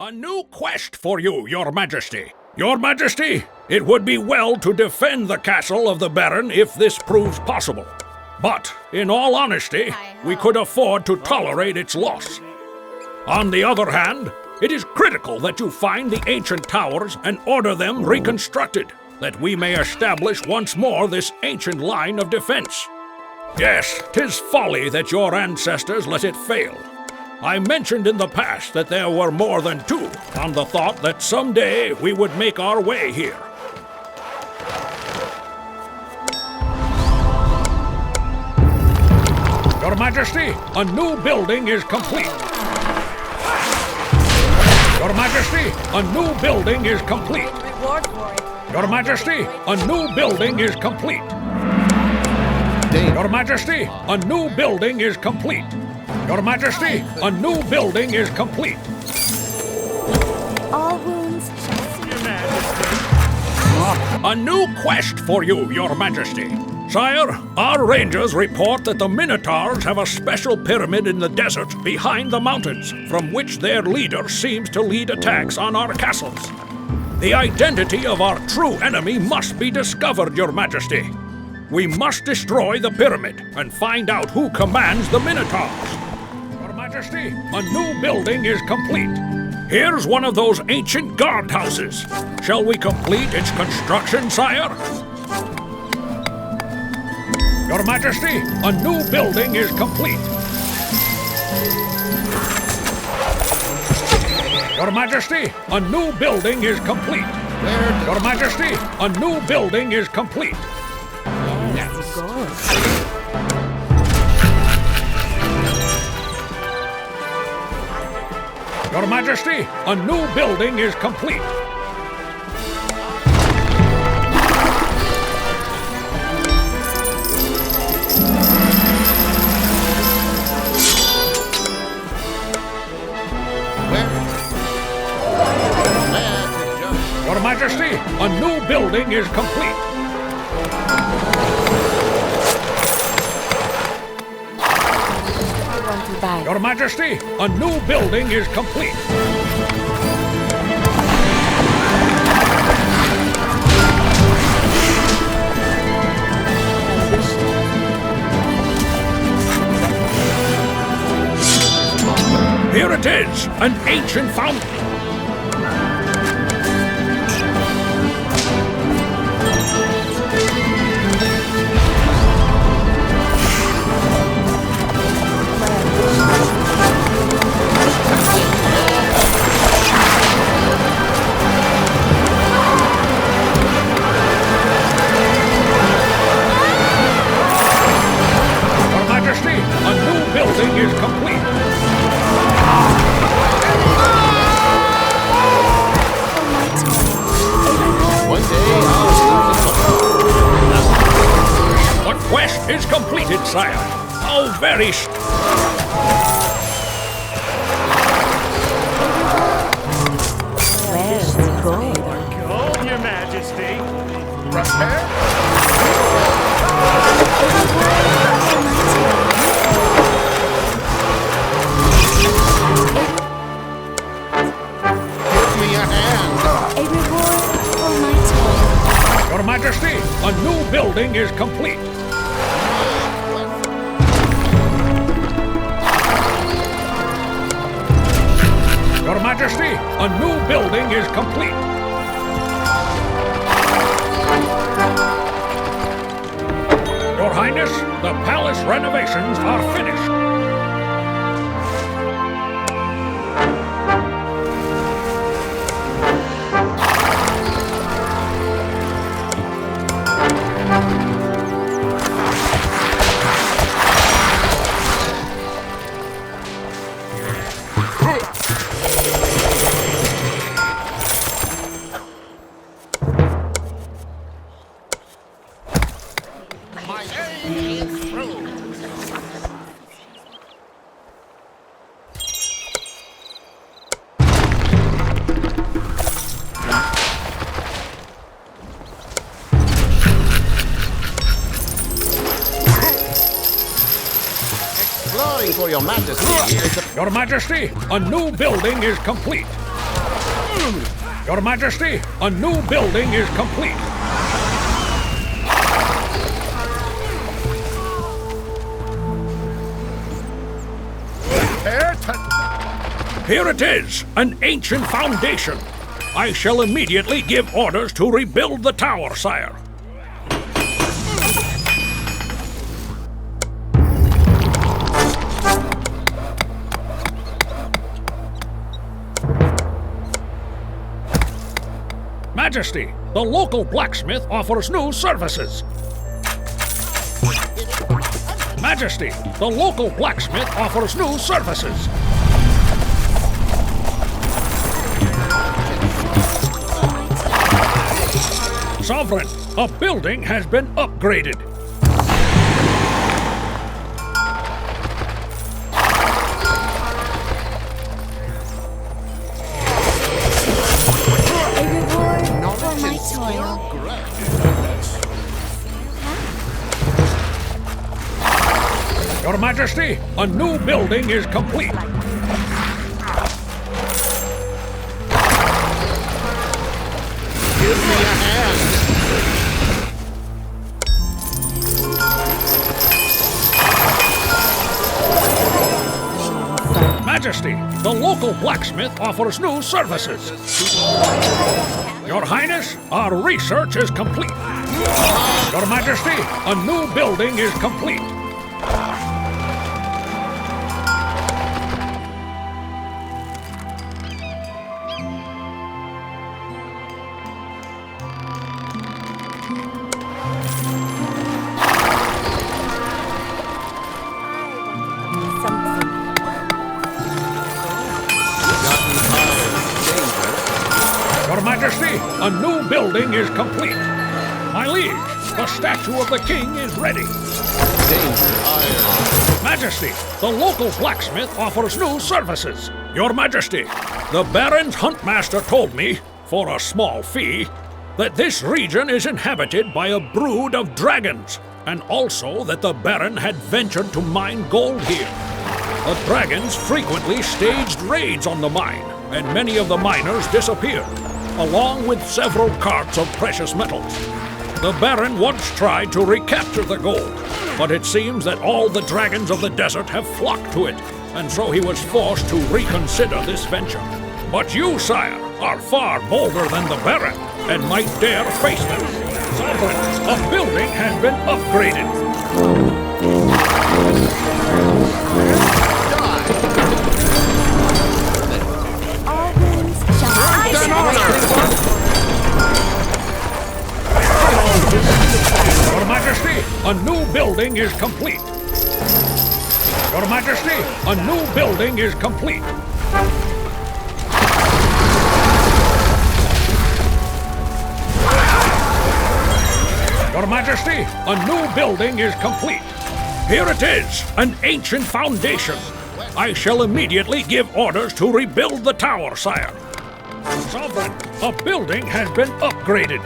A new quest for you, Your Majesty. Your Majesty, it would be well to defend the castle of the Baron if this proves possible. But, in all honesty, we could afford to tolerate its loss. On the other hand, it is critical that you find the ancient towers and order them reconstructed, that we may establish once more this ancient line of defense. Yes, 'tis folly that your ancestors let it fail. I mentioned in the past that there were more than two, on the thought that someday we would make our way here. Your Majesty, a new building is complete. Your Majesty, a new building is complete. Reward for it. Your Majesty, a new building is complete. Your Majesty, a new building is complete. Your Majesty, a new building is complete. All wounds shall cease. A new quest for you, Your Majesty. Sire, our rangers report that the Minotaurs have a special pyramid in the desert behind the mountains, from which their leader seems to lead attacks on our castles. The identity of our true enemy must be discovered, Your Majesty. We must destroy the pyramid and find out who commands the Minotaurs. Your Majesty, a new building is complete. Here's one of those ancient guardhouses. Shall we complete its construction, Sire? Your Majesty, a new building is complete. Your Majesty, a new building is complete. Your Majesty, a new building is complete. Your Majesty, a new building is complete. Your Majesty, a new building is complete. Your Majesty, a new building is complete. Here it is, an ancient fountain. Is completed, Sire. How very... Let's go. Go, Your Majesty. Prepare. Give me a hand. A reward for my toil. Your Majesty, a new building is complete. Your Majesty, a new building is complete. Your Highness, the palace renovations are finished. My aim is through. Exploring for Your Majesty is a... Your Majesty, a new building is complete. Your Majesty, a new building is complete. Prepare to... Here it is, an ancient foundation. I shall immediately give orders to rebuild the tower, sire. Majesty, the local blacksmith offers new services. Majesty, the local blacksmith offers new services. Sovereign, a building has been upgraded. A reward for my toil. Your Majesty, a new building is complete. Give me a hand. Majesty, the local blacksmith offers new services. Your Highness, our research is complete. Your Majesty, a new building is complete. Your Majesty, a new building is complete. My liege, the statue of the king is ready. Majesty, the local blacksmith offers new services. Your Majesty, the Baron's huntmaster told me, for a small fee, that this region is inhabited by a brood of dragons, and also that the Baron had ventured to mine gold here. The dragons frequently staged raids on the mine, and many of the miners disappeared, along with several carts of precious metals. The Baron once tried to recapture the gold, but it seems that all the dragons of the desert have flocked to it, and so he was forced to reconsider this venture. But you, sire, are far bolder than the Baron, and might dare face them. Sovereign, a building has been upgraded. All wounds shall Your Majesty, a new building is complete. Your Majesty, a new building is complete. Your Majesty, a new building is complete. Here it is, an ancient foundation. I shall immediately give orders to rebuild the tower, sire. Sovereign, a building has been upgraded.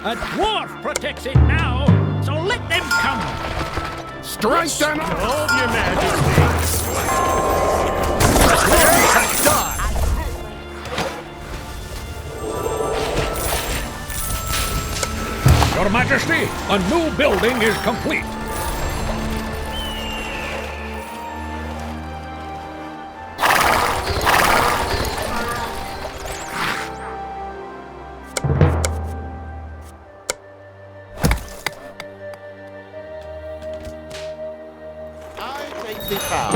A dwarf protects it now, so let them come. Strike them all, your majesty. Prepare to die. Your Majesty, a new building is complete. I take the power.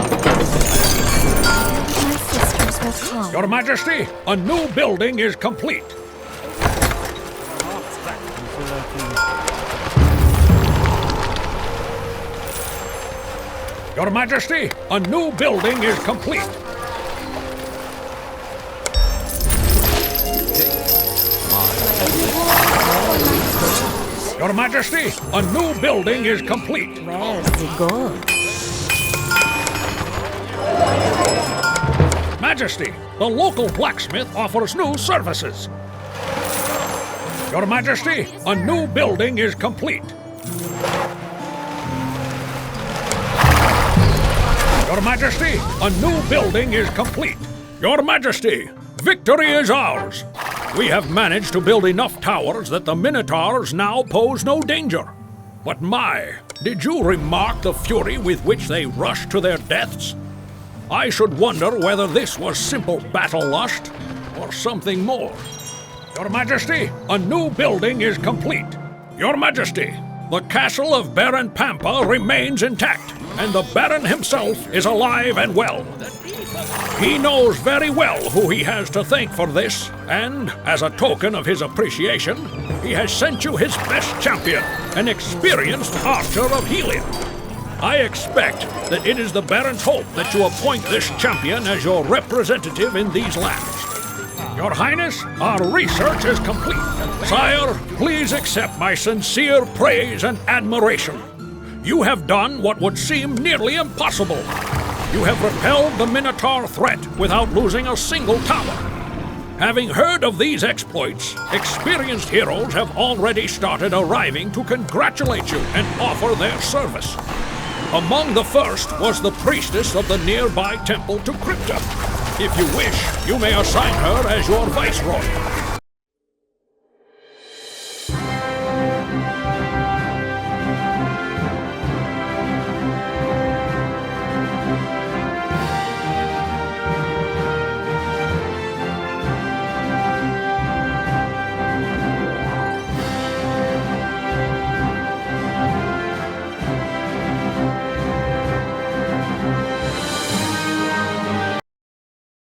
my sisters will come. Your Majesty, a new building is complete. Your Majesty, a new building is complete. Your Majesty, a new building is complete. Where's the gold? Majesty, the local blacksmith offers new services. Your Majesty, a new building is complete. Your Majesty, a new building is complete. Your Majesty, victory is ours. We have managed to build enough towers that the Minotaurs now pose no danger. But my, did you remark the fury with which they rushed to their deaths? I should wonder whether this was simple battle lust or something more. Your Majesty, a new building is complete. Your Majesty, the castle of Baron Pampa remains intact, and the Baron himself is alive and well. He knows very well who he has to thank for this, and, as a token of his appreciation, he has sent you his best champion, an experienced archer of Helium. I expect that it is the Baron's hope that you appoint this champion as your representative in these lands. Your Highness, our research is complete. Sire, please accept my sincere praise and admiration. You have done what would seem nearly impossible. You have repelled the Minotaur threat without losing a single tower. Having heard of these exploits, experienced heroes have already started arriving to congratulate you and offer their service. Among the first was the priestess of the nearby temple to Crypta. If you wish, you may assign her as your viceroy.